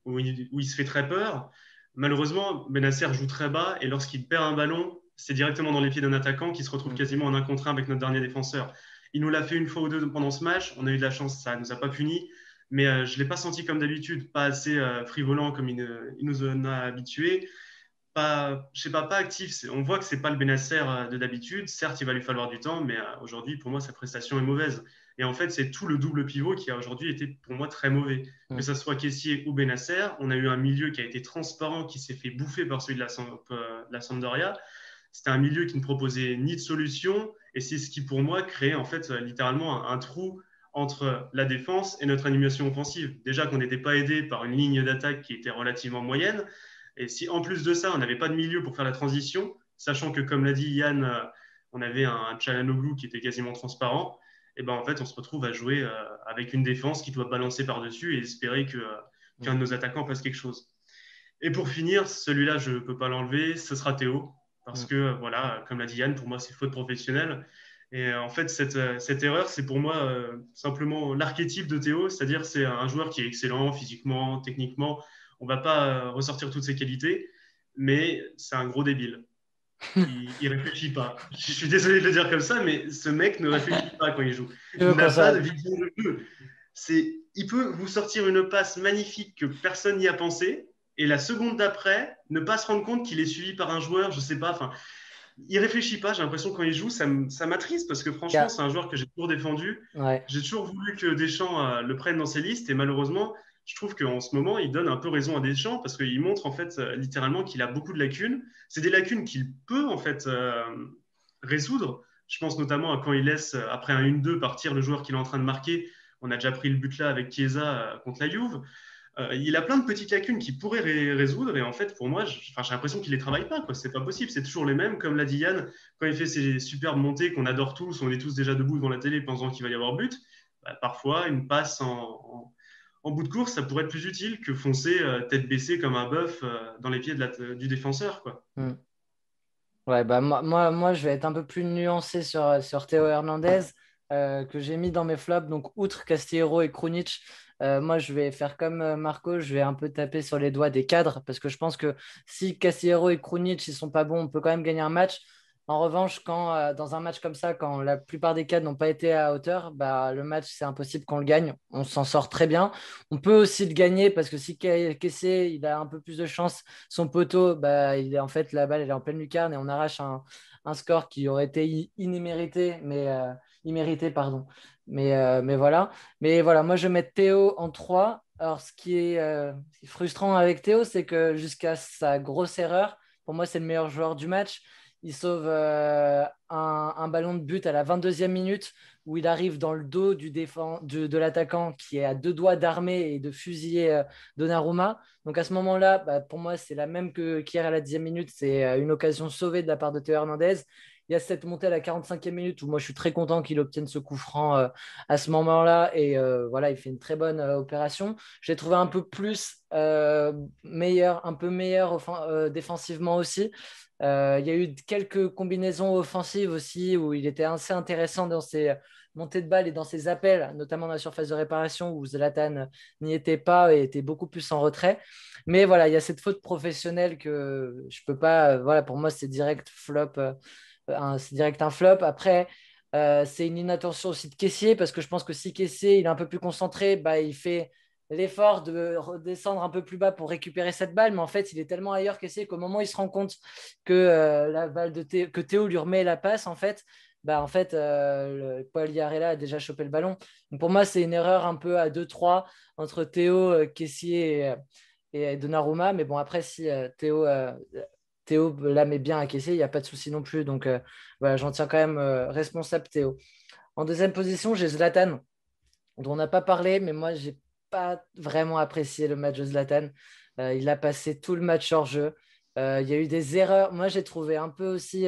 où il se fait très peur. Malheureusement, Benasser joue très bas et lorsqu'il perd un ballon, c'est directement dans les pieds d'un attaquant qui se retrouve Mm. quasiment en un contre un avec notre dernier défenseur. Il nous l'a fait une fois ou deux pendant ce match. On a eu de la chance, ça ne nous a pas punis. Mais je ne l'ai pas senti comme d'habitude, pas assez frivolant comme il nous en a habitués. Pas, je sais pas actif. On voit que c'est pas le Benasser de d'habitude. Certes, il va lui falloir du temps, mais aujourd'hui, pour moi, sa prestation est mauvaise. Et en fait, c'est tout le double pivot qui a aujourd'hui été pour moi très mauvais. Que Mm. ce soit Caissier ou Benasser, on a eu un milieu qui a été transparent, qui s'est fait bouffer par celui de la Sampdoria. C'était un milieu qui ne proposait ni de solution, et c'est ce qui, pour moi, créait en fait littéralement un trou entre la défense et notre animation offensive. Déjà qu'on n'était pas aidé par une ligne d'attaque qui était relativement moyenne, et si en plus de ça, on n'avait pas de milieu pour faire la transition, sachant que, comme l'a dit Yann, on avait un Çalhanoğlu qui était quasiment transparent, et ben en fait, on se retrouve à jouer avec une défense qui doit balancer par-dessus et espérer qu'un Mm. de nos attaquants fasse quelque chose. Et pour finir, celui-là, je ne peux pas l'enlever, ce sera Théo. Parce Mm. que, voilà, comme l'a dit Yann, pour moi, c'est faute professionnelle. Et en fait, cette erreur, c'est pour moi simplement l'archétype de Théo, c'est-à-dire c'est un joueur qui est excellent physiquement, techniquement. On ne va pas ressortir toutes ses qualités, mais c'est un gros débile. Il ne réfléchit pas. Je suis désolé de le dire comme ça, mais ce mec ne réfléchit pas quand il joue. Je Il n'a pas de console. vision de jeu. Il peut vous sortir une passe magnifique que personne n'y a pensé, et la seconde d'après, ne pas se rendre compte qu'il est suivi par un joueur, je ne sais pas. Enfin, il réfléchit pas. J'ai l'impression que quand il joue, ça m'attriste parce que Il y franchement, a- c'est un joueur que j'ai toujours défendu. Ouais. J'ai toujours voulu que Deschamps le prenne dans ses listes, et malheureusement, je trouve qu'en ce moment, il donne un peu raison à Deschamps parce qu'il montre en fait littéralement qu'il a beaucoup de lacunes. C'est des lacunes qu'il peut en fait résoudre. Je pense notamment à quand il laisse après un 1-2 partir le joueur qu'il est en train de marquer. On a déjà pris le but là avec Chiesa contre la Juve. Il a plein de petites lacunes qu'il pourrait résoudre, et en fait pour moi j'ai l'impression qu'il les travaille pas, quoi. C'est pas possible, c'est toujours les mêmes, comme l'a dit Yann quand il fait ses superbes montées qu'on adore tous, on est tous déjà debout devant la télé pensant qu'il va y avoir but. Bah, parfois une passe en bout de course ça pourrait être plus utile que foncer tête baissée comme un bœuf dans les pieds du défenseur, quoi. Mm. Ouais, bah moi, je vais être un peu plus nuancé sur Théo Hernandez, que j'ai mis dans mes flops. Donc, outre Castillejo et Krunic, moi, je vais faire comme Marco, je vais un peu taper sur les doigts des cadres, parce que je pense que si Castillejo et Krunic ils sont pas bons, on peut quand même gagner un match. En revanche, quand dans un match comme ça, quand la plupart des cadres n'ont pas été à hauteur, bah, le match, c'est impossible qu'on le gagne. On s'en sort très bien. On peut aussi le gagner parce que si Kessé, il a un peu plus de chance, son poteau, bah, en fait, la balle elle est en pleine lucarne et on arrache un score qui aurait été immérité, mais immérité, pardon. Mais voilà. Mais voilà, moi je vais mettre Théo en 3. Alors, ce qui est frustrant avec Théo, c'est que jusqu'à sa grosse erreur, pour moi, c'est le meilleur joueur du match. Il sauve un ballon de but à la 22e minute où il arrive dans le dos de l'attaquant qui est à deux doigts d'armer et de fusiller Donnarumma. Donc à ce moment-là, bah, pour moi, c'est la même qu'hier à la 10e minute. C'est une occasion sauvée de la part de Théo Hernandez. Il y a cette montée à la 45e minute où moi je suis très content qu'il obtienne ce coup franc à ce moment-là. Et voilà, il fait une très bonne opération. J'ai trouvé un peu plus meilleur, un peu meilleur défensivement aussi. Il y a eu quelques combinaisons offensives aussi où il était assez intéressant montée de balle et dans ses appels, notamment dans la surface de réparation où Zlatan n'y était pas et était beaucoup plus en retrait. Mais voilà, il y a cette faute professionnelle que je peux pas. Voilà, pour moi, c'est direct flop. C'est direct un flop. Après, c'est une inattention aussi de Kessié parce que je pense que si Kessié il est un peu plus concentré, bah, il fait l'effort de redescendre un peu plus bas pour récupérer cette balle, mais en fait, il est tellement ailleurs Kessié qu'au moment où il se rend compte que la balle que Théo lui remet la passe, en fait, bah, en fait, Paul Yarella a déjà chopé le ballon. Donc pour moi, c'est une erreur un peu à 2-3 entre Théo, Kessié et Donnarumma. Mais bon, après, si Théo là met bien à Kessié, il n'y a pas de souci non plus. Donc voilà, j'en tiens quand même responsable Théo. En deuxième position, j'ai Zlatan, dont on n'a pas parlé, mais moi, j'ai pas vraiment apprécié le match de Zlatan. Il a passé tout le match hors jeu. Il y a eu des erreurs. Moi, j'ai trouvé un peu aussi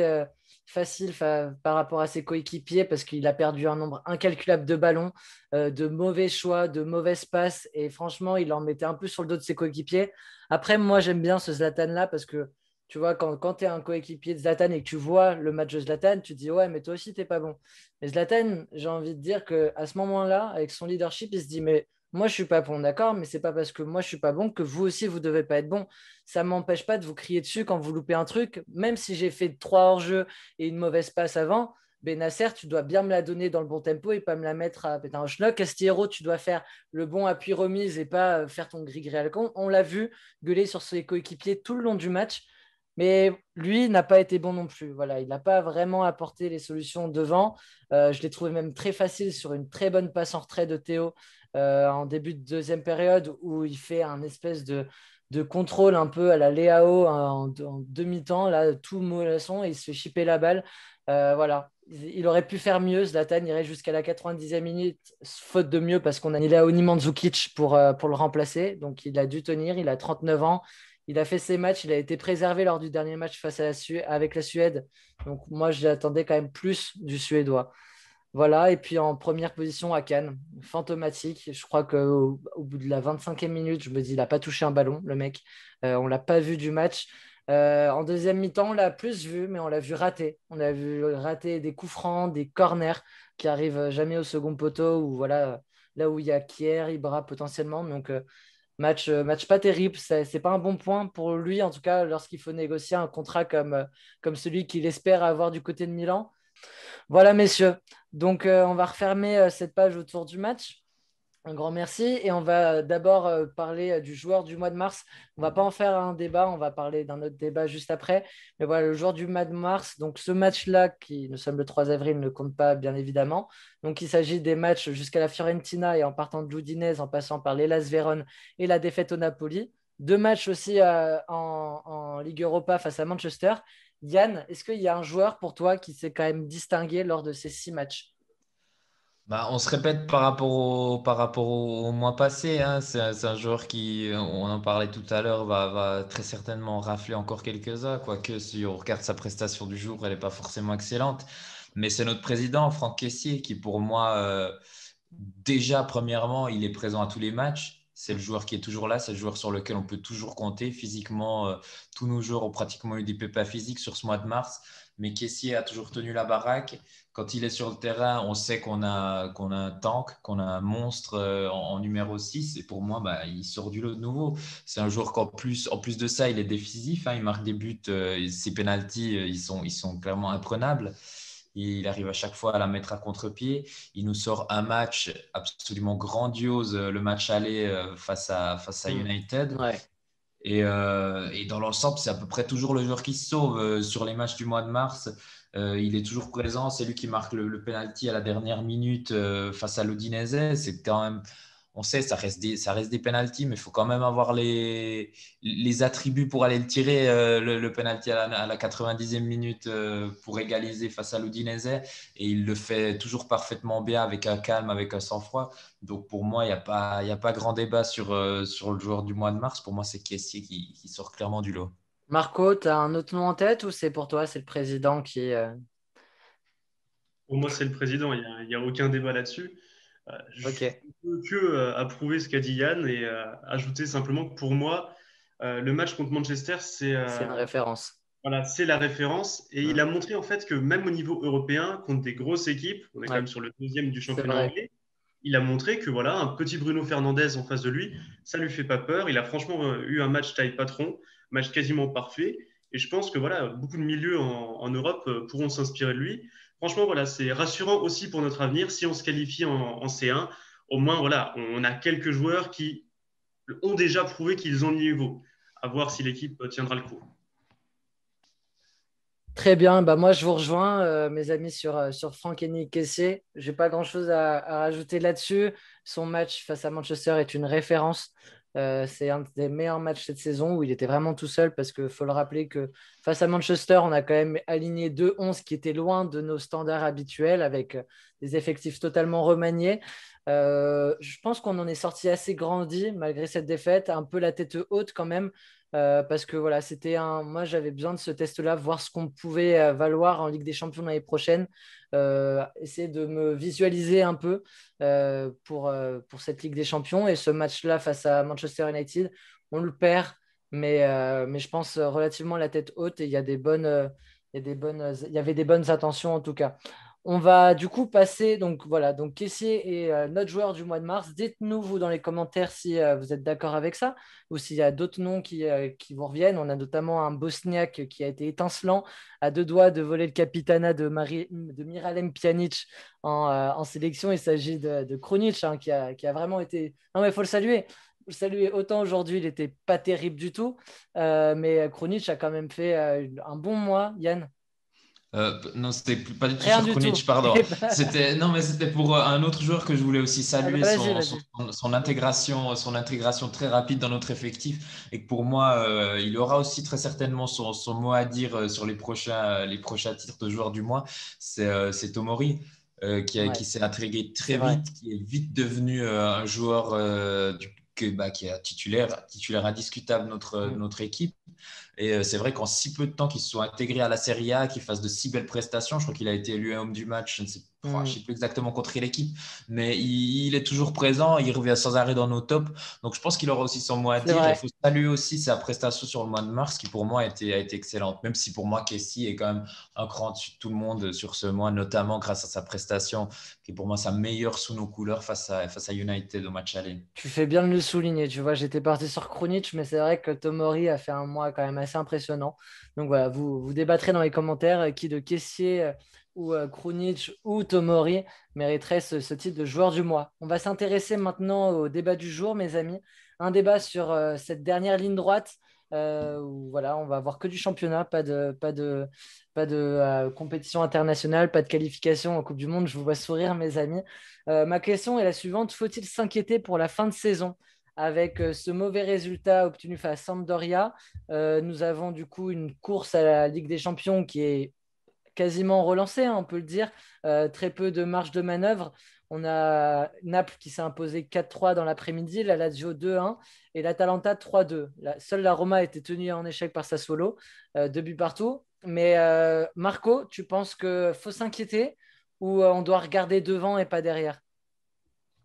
facile par rapport à ses coéquipiers parce qu'il a perdu un nombre incalculable de ballons, de mauvais choix, de mauvaises passes. Et franchement, il en mettait un peu sur le dos de ses coéquipiers. Après, moi, j'aime bien ce Zlatan-là parce que tu vois, quand tu es un coéquipier de Zlatan et que tu vois le match de Zlatan, tu te dis ouais, mais toi aussi, t'es pas bon. Mais Zlatan, j'ai envie de dire qu'à ce moment-là, avec son leadership, il se dit mais moi, je suis pas bon, d'accord, mais c'est pas parce que moi, je suis pas bon que vous aussi, vous devez pas être bon. Ça m'empêche pas de vous crier dessus quand vous loupez un truc, même si j'ai fait 3 hors-jeu et une mauvaise passe avant. Benasser, tu dois bien me la donner dans le bon tempo et pas me la mettre à péter un schnock. Castillero, tu dois faire le bon appui remise et pas faire ton gris-gris à la con. On l'a vu gueuler sur ses coéquipiers tout le long du match. Mais lui n'a pas été bon non plus. Voilà, il n'a pas vraiment apporté les solutions devant. Je l'ai trouvé même très facile sur une très bonne passe en retrait de Théo en début de deuxième période où il fait un espèce de contrôle un peu à la Léao en demi-temps, là, tout mollasson, et il se fait chipper la balle. Voilà, il aurait pu faire mieux. Zlatan irait jusqu'à la 90e minute, faute de mieux parce qu'on a Léao ni Mandzukic pour le remplacer. Donc il a dû tenir, il a 39 ans. Il a fait ses matchs, il a été préservé lors du dernier match face à avec la Suède. Donc moi, j'attendais quand même plus du Suédois. Voilà, et puis en première position à Cannes, fantomatique. Je crois qu'au bout de la 25e minute, je me dis, il n'a pas touché un ballon, le mec. On ne l'a pas vu du match. En deuxième mi-temps, on l'a plus vu, mais on l'a vu rater. On a vu rater des coups francs, des corners qui arrivent jamais au second poteau, ou voilà, là où il y a Kier, Ibra potentiellement. Donc, match pas terrible. C'est pas un bon point pour lui, en tout cas, lorsqu'il faut négocier un contrat comme celui qu'il espère avoir du côté de Milan. Voilà, messieurs. Donc, on va refermer cette page autour du match. Un grand merci. Et on va d'abord parler du joueur du mois de mars. On va pas en faire un débat, on va parler d'un autre débat juste après. Mais voilà, le joueur du mois de mars. Donc, ce match-là, qui nous sommes le 3 avril, ne compte pas, bien évidemment. Donc, il s'agit des matchs jusqu'à la Fiorentina et en partant de l'Udinese, en passant par l'Hellas Vérone et la défaite au Napoli. 2 matchs aussi en Ligue Europa face à Manchester. Yann, est-ce qu'il y a un joueur pour toi qui s'est quand même distingué lors de ces 6 matchs? Bah, on se répète par rapport au mois passé, hein. C'est un joueur qui, on en parlait tout à l'heure, va très certainement rafler encore quelques-uns, quoique si on regarde sa prestation du jour, elle n'est pas forcément excellente. Mais c'est notre président, Franck Kessié, qui pour moi, déjà, premièrement, il est présent à tous les matchs. C'est le joueur qui est toujours là, c'est le joueur sur lequel on peut toujours compter. Physiquement, tous nos joueurs ont pratiquement eu des pépins physiques sur ce mois de mars. Mais Kessié a toujours tenu la baraque. Quand il est sur le terrain, on sait qu'on a un tank, qu'on a un monstre en numéro 6. Et pour moi, bah, il sort du lot de nouveau. C'est un joueur en plus de ça, il est décisif, hein. Il marque des buts. Ses pénaltys, ils sont clairement imprenables. Il arrive à chaque fois à la mettre à contre-pied. Il nous sort un match absolument grandiose, le match aller face à Hmm. United. Ouais. Et dans l'ensemble, c'est à peu près toujours le joueur qui se sauve sur les matchs du mois de mars. Il est toujours présent. C'est lui qui marque le penalty à la dernière minute face à l'Udinese. C'est quand même, on sait, ça reste des penalties, mais il faut quand même avoir les attributs pour aller le tirer, le penalty à la 90e minute pour égaliser face à l'Udinese. Et il le fait toujours parfaitement bien, avec un calme, avec un sang-froid. Donc pour moi, il y a pas grand débat sur le joueur du mois de mars. Pour moi, c'est Kessié qui sort clairement du lot. Marco, tu as un autre nom en tête ou c'est pour toi, c'est le président qui. Pour moi, c'est le président, il y a aucun débat là-dessus. Je Ok, ne peux que approuver ce qu'a dit Yann et ajouter simplement que pour moi, le match contre Manchester, c'est une référence. Voilà, c'est la référence. Et il a montré en fait que même au niveau européen, contre des grosses équipes, on est quand même sur le deuxième du championnat anglais, il a montré que voilà, un petit Bruno Fernandes en face de lui, ça lui fait pas peur. Il a franchement eu un match taille patron, match quasiment parfait. Et je pense que voilà, beaucoup de milieux en Europe pourront s'inspirer de lui. Franchement, voilà, c'est rassurant aussi pour notre avenir. Si on se qualifie en C1, au moins voilà, on a quelques joueurs qui ont déjà prouvé qu'ils ont le niveau. À voir si l'équipe tiendra le coup. Très bien, bah moi je vous rejoins, mes amis, sur Franck-Henri Kessié. Je n'ai pas grand-chose à rajouter là-dessus. Son match face à Manchester est une référence. C'est un des meilleurs matchs cette saison où il était vraiment tout seul parce qu'il faut le rappeler que face à Manchester, on a quand même aligné 2-11 qui étaient loin de nos standards habituels avec des effectifs totalement remaniés. Je pense qu'on en est sorti assez grandi malgré cette défaite, un peu la tête haute quand même. Parce que voilà, moi j'avais besoin de ce test-là, voir ce qu'on pouvait valoir en Ligue des Champions l'année prochaine, essayer de me visualiser un peu pour cette Ligue des Champions. Et ce match-là face à Manchester United, on le perd, mais je pense relativement la tête haute et il y a il y avait des bonnes intentions en tout cas. On va du coup passer, donc voilà, donc Kessié est notre joueur du mois de mars. Dites-nous, vous, dans les commentaires, si vous êtes d'accord avec ça ou s'il y a d'autres noms qui vous reviennent. On a notamment un Bosniaque qui a été étincelant, à deux doigts de voler le capitanat de Miralem Pjanic en sélection. Il s'agit de Krunic, hein, qui a vraiment été. Non, mais il faut le saluer. Faut le saluer. Autant aujourd'hui, il n'était pas terrible du tout, mais Krunic a quand même fait un bon mois, Yann. Non, c'était pas du tout Rien sur du tout. Krunic, pardon. Eh ben, Non, mais c'était pour un autre joueur que je voulais aussi ah bah saluer vas-y, vas-y. son intégration très rapide dans notre effectif. Et que pour moi, il aura aussi très certainement son mot à dire sur les prochains titres de joueur du mois. C'est Tomori. Qui Ouais, s'est intégré c'est très vrai. vite, qui est vite devenu un joueur qui est titulaire indiscutable de Mm. notre équipe. Et c'est vrai qu'en si peu de temps qu'il se soit intégré à la Serie A, qu'il fasse de si belles prestations, je crois qu'il a été élu homme du match, je ne sais Mm. plus exactement contre quelle équipe, mais il est toujours présent, il revient sans arrêt dans nos tops. Donc je pense qu'il aura aussi son mot à C'est dire. Il vrai. faut saluer aussi sa prestation sur le mois de mars, qui pour moi a été excellente, même si pour moi Kessie est quand même un cran dessus de tout le monde sur ce mois, notamment grâce à sa prestation, qui est pour moi sa meilleure sous nos couleurs face à United au match aller. Tu fais bien de le souligner. Tu vois, j'étais parti sur Krunic, mais c'est vrai que Tomori a fait un mois quand même assez impressionnant. Donc voilà, vous débattrez dans les commentaires qui de Kessié ou Krunic ou Tomori mériterait ce titre de joueur du mois. On va s'intéresser maintenant au débat du jour, mes amis. Un débat sur cette dernière ligne droite. Où, voilà, on va avoir que du championnat, pas de compétition internationale, pas de qualification en Coupe du Monde. Je vous vois sourire, mes amis. Ma question est la suivante. Faut-il s'inquiéter pour la fin de saison avec ce mauvais résultat obtenu face à Sampdoria? Nous avons du coup une course à la Ligue des Champions qui est quasiment relancée, hein, on peut le dire. Très peu de marge de manœuvre. On a Naples qui s'est imposé 4-3 dans l'après-midi, la Lazio 2-1 et l'Atalanta 3-2. Seule la Roma a été tenue en échec par Sassuolo, 2 buts partout. Mais Marco, tu penses qu'il faut s'inquiéter ou on doit regarder devant et pas derrière?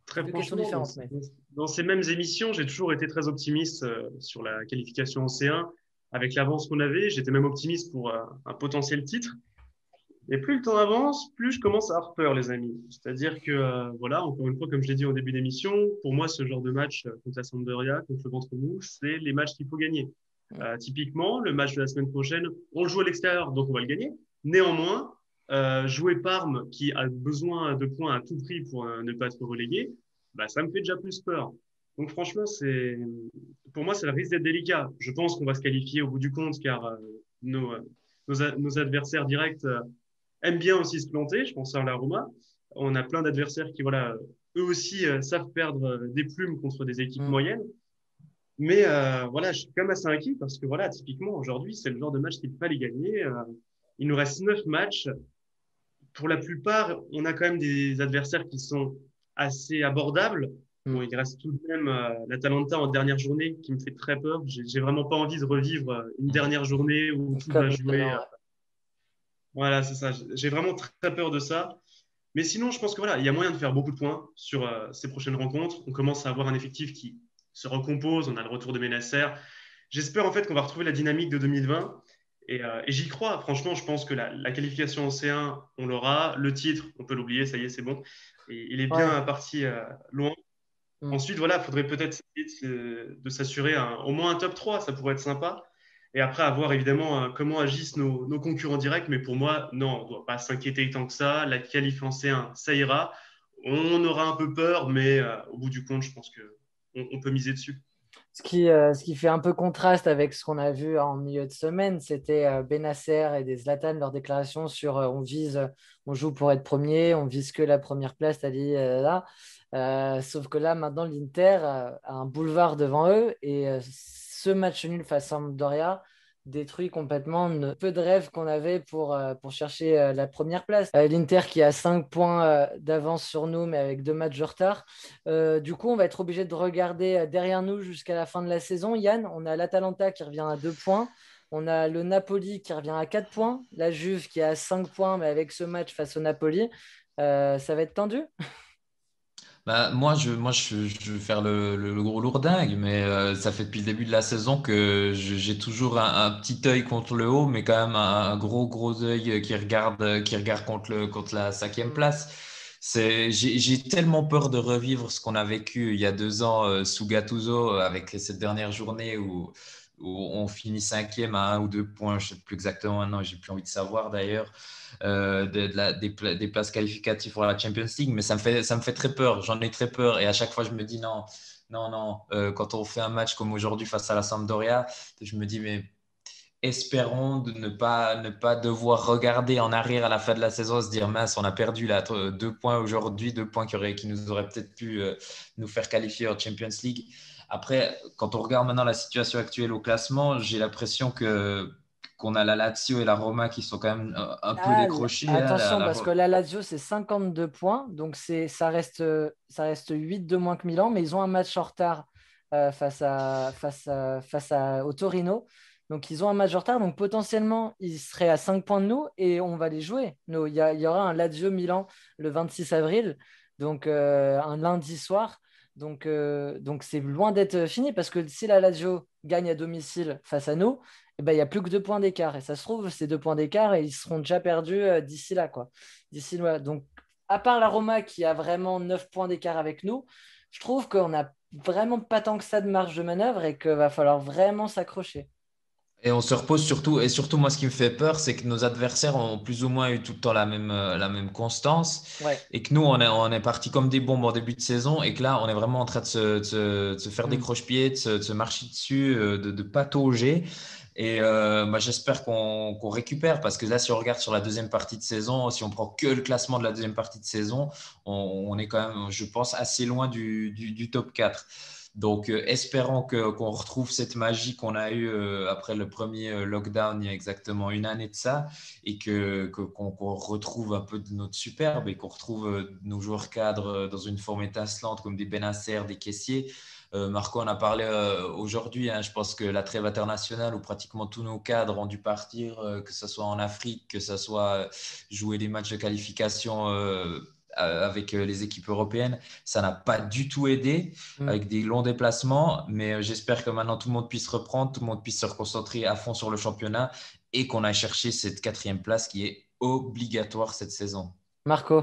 Très Deux questions franchement, différentes, mais. dans ces mêmes émissions, j'ai toujours été très optimiste sur la qualification en C1. Avec l'avance qu'on avait, j'étais même optimiste pour un potentiel titre. Et plus le temps avance, plus je commence à avoir peur, les amis. C'est-à-dire que, voilà, encore une fois, comme je l'ai dit au début d'émission, pour moi, ce genre de match contre la Sampdoria, contre le ventre mou, c'est les matchs qu'il faut gagner. Typiquement, le match de la semaine prochaine, on le joue à l'extérieur, donc on va le gagner. Néanmoins, jouer Parme, qui a besoin de points à tout prix pour ne pas être relégué, bah, ça me fait déjà plus peur. Donc franchement, pour moi, ça risque d'être délicat. Je pense qu'on va se qualifier au bout du compte, car nos adversaires directs aiment bien aussi se planter. Je pense à la Roma. On a plein d'adversaires qui, voilà, eux aussi savent perdre des plumes contre des équipes Mm. moyennes. Mais voilà, je suis quand même assez inquiet parce que voilà, typiquement aujourd'hui, c'est le genre de match qu'il ne fallait gagner. Il nous reste 9 matchs. Pour la plupart, on a quand même des adversaires qui sont assez abordables. Bon, Mm. il reste tout de même l'Atalanta en dernière journée qui me fait très peur. J'ai vraiment pas envie de revivre une dernière journée où tout va Comme jouer. maintenant, ouais. Voilà, c'est ça. J'ai vraiment très peur de ça. Mais sinon, je pense que voilà, il y a moyen de faire beaucoup de points sur ces prochaines rencontres. On commence à avoir un effectif qui se recompose. On a le retour de Benacer. J'espère en fait qu'on va retrouver la dynamique de 2020. Et j'y crois. Franchement, je pense que la qualification en C1, on l'aura. Le titre, on peut l'oublier, ça y est, c'est bon. Et il est Ouais. bien parti loin. Mm. Ensuite, voilà, il faudrait peut-être essayer de s'assurer au moins un top 3, ça pourrait être sympa. Et après, à voir évidemment comment agissent nos concurrents directs. Mais pour moi, non, on ne doit pas s'inquiéter tant que ça. La qualif en C1, ça ira. On aura un peu peur, mais au bout du compte, je pense qu'on peut miser dessus. Ce qui fait un peu contraste avec ce qu'on a vu en milieu de semaine, c'était Benacer et des Zlatan, leur déclaration sur on joue pour être premier, on vise que la première place, t'as dit là. Sauf que là, maintenant, l'Inter a un boulevard devant eux et ce match nul face à Sampdoria détruit complètement peu de rêves qu'on avait pour chercher la première place. L'Inter qui a 5 points d'avance sur nous, mais avec 2 matchs de retard. Du coup, on va être obligé de regarder derrière nous jusqu'à la fin de la saison. Yann, on a l'Atalanta qui revient à 2 points. On a le Napoli qui revient à 4 points. La Juve qui est à 5 points, mais avec ce match face au Napoli, ça va être tendu. Bah, moi, je veux faire le gros lourdingue, mais ça fait depuis le début de la saison que j'ai toujours un petit œil contre le haut, mais quand même un gros œil qui regarde contre la cinquième Mm. place. J'ai tellement peur de revivre ce qu'on a vécu il y a 2 ans sous Gattuso avec cette dernière journée où on finit cinquième à 1 ou 2 points, je ne sais plus exactement maintenant, j'ai plus envie de savoir d'ailleurs des places qualificatives pour la Champions League, mais ça me fait très peur. J'en ai très peur. Et à chaque fois, je me dis non, non, non. Quand on fait un match comme aujourd'hui face à la Sampdoria, je me dis, mais espérons de ne pas devoir regarder en arrière à la fin de la saison, se dire mince, on a perdu là 2 points aujourd'hui, 2 points qui nous auraient peut-être pu nous faire qualifier en Champions League. Après, quand on regarde maintenant la situation actuelle au classement, j'ai l'impression qu'on a la Lazio et la Roma qui sont quand même un peu décrochés, hein. Attention, parce que la Lazio, c'est 52 points. Donc, ça reste 8 de moins que Milan, mais ils ont un match en retard au Torino. Donc, ils ont un match en retard. Donc, potentiellement, ils seraient à 5 points de nous et on va les jouer. Il y aura un Lazio-Milan le 26 avril, donc un lundi soir. Donc, c'est loin d'être fini parce que si la Lazio gagne à domicile face à nous, eh ben, il n'y a plus que 2 points d'écart. Et ça se trouve, ces 2 points d'écart, et ils seront déjà perdus d'ici là, quoi. D'ici là. Donc, à part la Roma qui a vraiment 9 points d'écart avec nous, je trouve qu'on n'a vraiment pas tant que ça de marge de manœuvre et qu'il va falloir vraiment s'accrocher. Et on se repose surtout, et surtout moi ce qui me fait peur, c'est que nos adversaires ont plus ou moins eu tout le temps la même constance, Ouais. et que nous on est parti comme des bombes en début de saison, et que là on est vraiment en train de se faire des Mm. croche-pieds, de se marcher dessus, de patauger. Et bah, j'espère qu'on récupère, parce que là si on regarde sur la deuxième partie de saison, si on prend que le classement de la deuxième partie de saison, on est quand même, je pense, assez loin du top 4. Donc, espérons qu'on retrouve cette magie qu'on a eue après le premier lockdown il y a exactement une année de ça, et qu'on retrouve un peu de notre superbe, et qu'on retrouve nos joueurs cadres dans une forme étincelante comme des Benacer, des caissiers. Marco en a parlé aujourd'hui, hein. Je pense que la trêve internationale où pratiquement tous nos cadres ont dû partir, que ce soit en Afrique, que ce soit jouer des matchs de qualification avec les équipes européennes, ça n'a pas du tout aidé, Mm. avec des longs déplacements. Mais j'espère que maintenant tout le monde puisse reprendre, tout le monde puisse se reconcentrer à fond sur le championnat, et qu'on aille chercher cette quatrième place qui est obligatoire cette saison. Marco.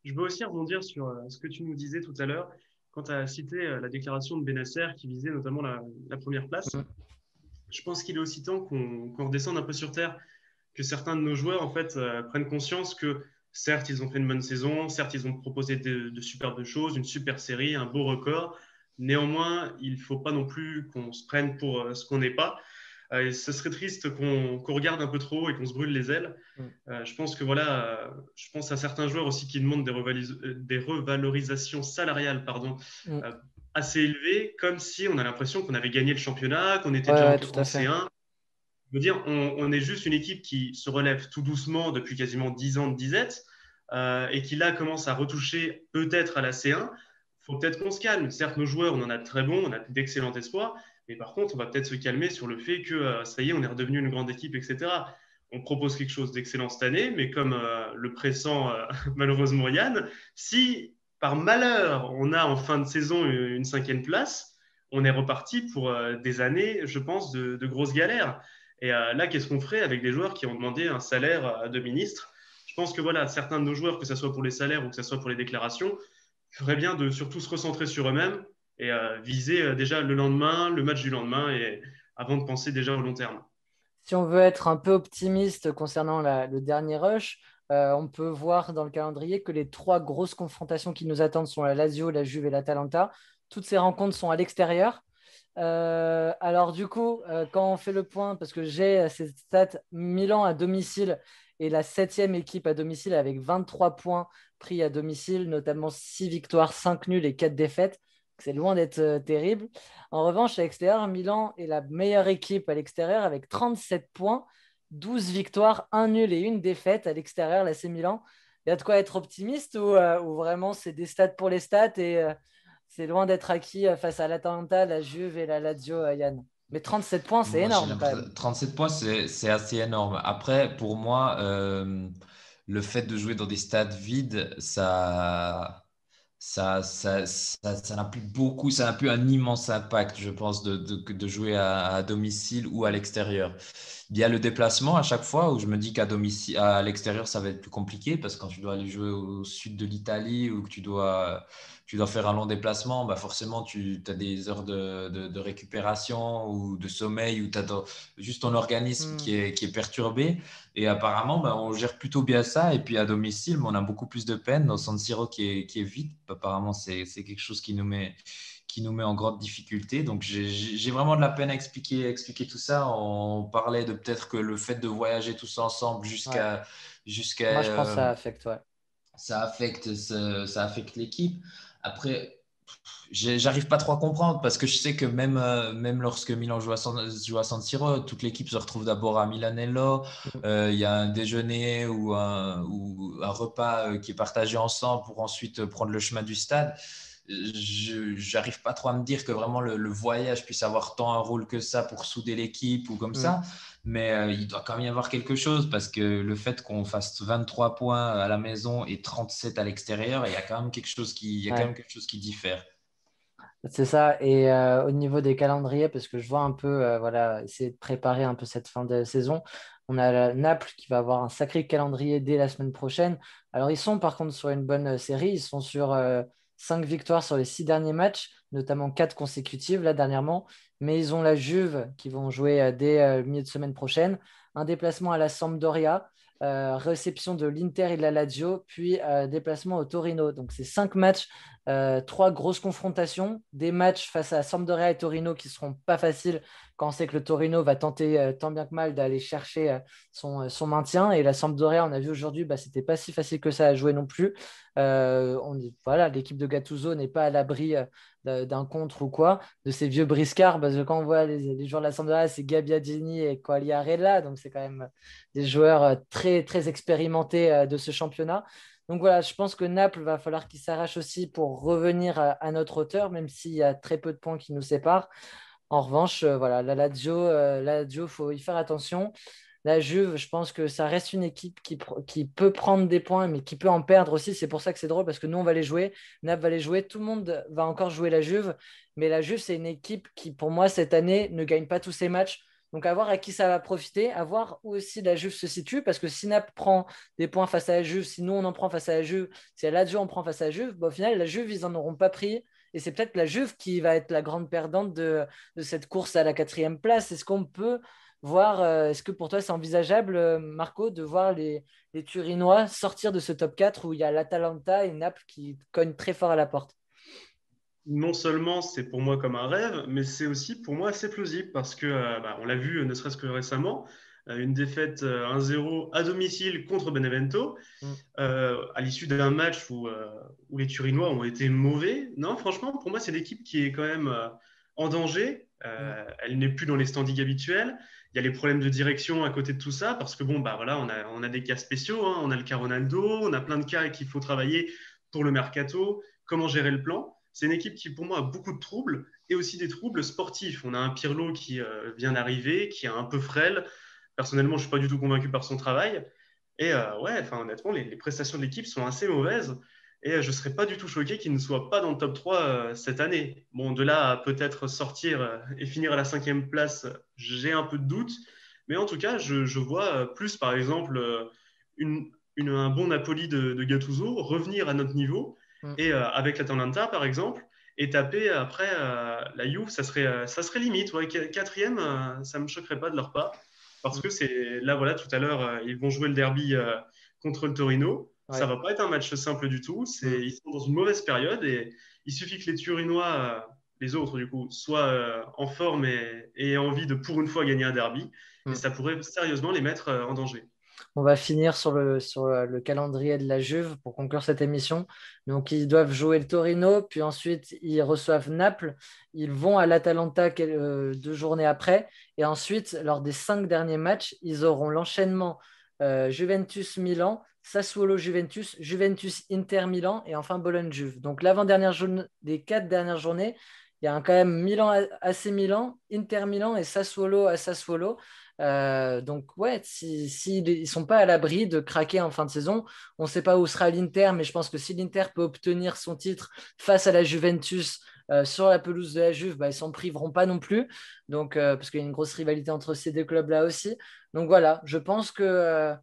Je veux aussi rebondir sur ce que tu nous disais tout à l'heure quand tu as cité la déclaration de Benacer qui visait notamment la première place. Mm. Je pense qu'il est aussi temps qu'on redescende un peu sur terre, que certains de nos joueurs en fait prennent conscience que certes ils ont fait une bonne saison, certes ils ont proposé de superbes choses, une super série, un beau record. Néanmoins, il ne faut pas non plus qu'on se prenne pour ce qu'on n'est pas. Et ce serait triste qu'on regarde un peu trop et qu'on se brûle les ailes. Mm. Je pense que voilà, je pense à certains joueurs aussi qui demandent des revalorisations salariales, pardon, Mm. euh, assez élevées, comme si on a l'impression qu'on avait gagné le championnat, qu'on était Ouais, déjà ouais, tout en à fait. C1. Je veux dire, on est juste une équipe qui se relève tout doucement depuis quasiment 10 ans de disette et qui là commence à retoucher peut-être à la C1. Il faut peut-être qu'on se calme. Certes, nos joueurs, on en a de très bons, on a d'excellents espoirs, mais par contre, on va peut-être se calmer sur le fait que ça y est, on est redevenu une grande équipe, etc. On propose quelque chose d'excellent cette année, mais comme le pressent malheureusement Yann, si par malheur on a en fin de saison une cinquième place, on est reparti pour des années, je pense, de grosses galères. Et là, qu'est-ce qu'on ferait avec des joueurs qui ont demandé un salaire de ministre? Je pense que voilà, certains de nos joueurs, que ce soit pour les salaires ou que ce soit pour les déclarations, ferait bien de surtout se recentrer sur eux-mêmes et viser déjà le lendemain, le match du lendemain, et avant de penser déjà au long terme. Si on veut être un peu optimiste concernant le dernier rush, on peut voir dans le calendrier que les 3 grosses confrontations qui nous attendent sont la Lazio, la Juve et l'Atalanta. Toutes ces rencontres sont à l'extérieur. Alors du coup, quand on fait le point, parce que j'ai ces stats, Milan à domicile est la 7e équipe à domicile avec 23 points pris à domicile, notamment 6 victoires, 5 nuls et 4 défaites. C'est loin d'être terrible. En revanche, à l'extérieur, Milan est la meilleure équipe à l'extérieur avec 37 points, 12 victoires, 1 nul et 1 défaite à l'extérieur, l'AC Milan. Il y a de quoi être optimiste ou vraiment c'est des stats pour les stats et c'est loin d'être acquis face à l'Atalanta, la Juve et la Lazio, Yann. Mais 37 points, c'est Moi, j'ai énorme quand l'impression même. 37 points, c'est assez énorme. Après, pour moi, le fait de jouer dans des stades vides, ça n'a plus beaucoup, ça n'a plus un immense impact, je pense, de jouer à domicile ou à l'extérieur. Il y a le déplacement à chaque fois où je me dis qu'à domicile, à l'extérieur, ça va être plus compliqué parce que quand tu dois aller jouer au sud de l'Italie ou que tu dois faire un long déplacement, bah forcément, tu as des heures de récupération ou de sommeil ou tu as juste ton organisme Hmm. qui est perturbé. Et apparemment, bah, on gère plutôt bien ça. Et puis à domicile, on a beaucoup plus de peine dans San Siro qui est vide. Apparemment, c'est quelque chose qui nous met en grande difficulté. Donc, j'ai vraiment de la peine à expliquer tout ça. On parlait de peut-être que le fait de voyager tous ensemble Ouais. jusqu'à Moi, je pense que ça affecte, ouais. ça affecte l'équipe. Après, j'arrive pas trop à comprendre parce que je sais que même lorsque Milan joue à San Siro, toute l'équipe se retrouve d'abord à Milanello. Hmm. Il y a un déjeuner ou un repas qui est partagé ensemble pour ensuite prendre le chemin du stade. J'arrive pas trop à me dire que vraiment le voyage puisse avoir tant un rôle que ça pour souder l'équipe ou comme Hmm. ça. Mais il doit quand même y avoir quelque chose parce que le fait qu'on fasse 23 points à la maison et 37 à l'extérieur, il y a quand même Ouais. quelque chose qui diffère. C'est ça. Et au niveau des calendriers, parce que je vois un peu, voilà, essayer de préparer un peu cette fin de saison, on a Naples qui va avoir un sacré calendrier dès la semaine prochaine. Alors, ils sont par contre sur une bonne série. Ils sont sur 5 victoires sur les 6 derniers matchs, notamment 4 consécutives là dernièrement. Mais ils ont la Juve qui vont jouer dès le milieu de semaine prochaine. Un déplacement à la Sampdoria. Réception de l'Inter et de la Lazio, puis déplacement au Torino. Donc, c'est 5 matchs 3 grosses confrontations, des matchs face à Sampdoria et Torino qui ne seront pas faciles quand on sait que le Torino va tenter tant bien que mal d'aller chercher son maintien. Et la Sampdoria, on a vu aujourd'hui, bah, c'était pas si facile que ça à jouer non plus. Voilà, l'équipe de Gattuso n'est pas à l'abri d'un contre ou quoi, de ces vieux briscards, parce que quand on voit les joueurs de la Sampdoria, c'est Gabbiadini et Quagliarella, donc c'est quand même des joueurs très, très expérimentés de ce championnat. Donc voilà, je pense que Naples va falloir qu'il s'arrache aussi pour revenir à notre hauteur, même s'il y a très peu de points qui nous séparent. En revanche, voilà, la Lazio, faut y faire attention. La Juve, je pense que ça reste une équipe qui peut prendre des points, mais qui peut en perdre aussi. C'est pour ça que c'est drôle, parce que nous, on va les jouer, Naples va les jouer, tout le monde va encore jouer la Juve. Mais la Juve, c'est une équipe qui, pour moi, cette année, ne gagne pas tous ses matchs. Donc, à voir à qui ça va profiter, à voir où aussi la Juve se situe, parce que si Naples prend des points face à la Juve, si nous, on en prend face à la Juve, si la Lazio en prend face à la Juve, bah, au final, la Juve, ils n'en auront pas pris. Et c'est peut-être la Juve qui va être la grande perdante de cette course à la 4e place. Est-ce qu'on peut voir, est-ce que pour toi c'est envisageable, Marco, de voir les Turinois sortir de ce top 4 où il y a l'Atalanta et Naples qui cognent très fort à la porte? Non seulement c'est pour moi comme un rêve, mais c'est aussi pour moi assez plausible parce que, bah, on l'a vu ne serait-ce que récemment, une défaite 1-0 à domicile contre Benevento, Mm. à l'issue d'un match où les Turinois ont été mauvais. Non, franchement, pour moi, c'est l'équipe qui est quand même en danger. Mm. Elle n'est plus dans les standings habituels. Il y a les problèmes de direction à côté de tout ça, parce que bon, bah voilà, on a des cas spéciaux, hein. On a le cas Ronaldo, on a plein de cas qu'il faut travailler pour le mercato, comment gérer le plan. C'est une équipe qui, pour moi, a beaucoup de troubles et aussi des troubles sportifs. On a un Pirlo qui vient d'arriver, qui est un peu frêle. Personnellement, je ne suis pas du tout convaincu par son travail. Et ouais, enfin, honnêtement, les prestations de l'équipe sont assez mauvaises. Et je ne serais pas du tout choqué qu'il ne soit pas dans le top 3 cette année. Bon, de là à peut-être sortir et finir à la 5e place, j'ai un peu de doute. Mais en tout cas, je vois plus, par exemple, un bon Napoli de Gattuso revenir à notre niveau et avec l'Atalanta, par exemple, et taper après la Juve, ça serait limite. Ouais, quatrième, ça ne me choquerait pas de leur part. Parce que c'est là, voilà, tout à l'heure, ils vont jouer le derby contre le Torino. Ouais. Ça ne va pas être un match simple du tout. Ils sont dans une mauvaise période et il suffit que les Turinois, les autres, du coup, soient en forme et aient envie de, pour une fois, gagner un derby. Et ça pourrait sérieusement les mettre en danger. On va finir sur le calendrier de la Juve pour conclure cette émission. Donc, ils doivent jouer le Torino, puis ensuite, ils reçoivent Naples. Ils vont à l'Atalanta 2 journées après. Et ensuite, lors des 5 derniers matchs, ils auront l'enchaînement Juventus-Milan, Sassuolo-Juventus, Juventus-Inter-Milan et enfin Bologne-Juve. Donc, l'avant-dernière journée des 4 dernières journées, il y a quand même Milan AC Milan, Inter Milan et Sassuolo à Sassuolo. Donc, ouais, si ils ne sont pas à l'abri de craquer en fin de saison, on ne sait pas où sera l'Inter, mais je pense que si l'Inter peut obtenir son titre face à la Juventus sur la pelouse de la Juve, bah, ils ne s'en priveront pas non plus. Donc, parce qu'il y a une grosse rivalité entre ces deux clubs-là aussi. Donc, voilà, je pense que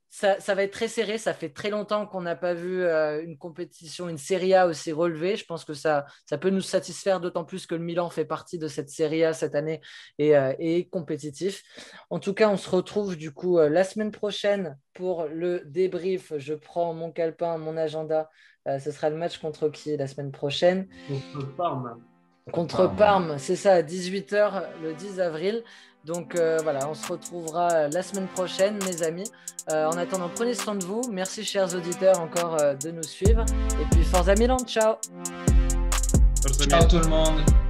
ça va être très serré. Ça fait très longtemps qu'on n'a pas vu une compétition, une Serie A aussi relevée. Je pense que ça peut nous satisfaire, d'autant plus que le Milan fait partie de cette Serie A cette année et est compétitif. En tout cas, on se retrouve du coup la semaine prochaine pour le débrief. Je prends mon calepin, mon agenda. Ce sera le match contre qui la semaine prochaine? Contre Parme. Contre Parme, c'est ça, à 18h le 10 avril. Donc voilà, on se retrouvera la semaine prochaine, mes amis. En attendant, prenez soin de vous. Merci, chers auditeurs, encore de nous suivre. Et puis, Forza Milan, ciao! Ciao tout le monde!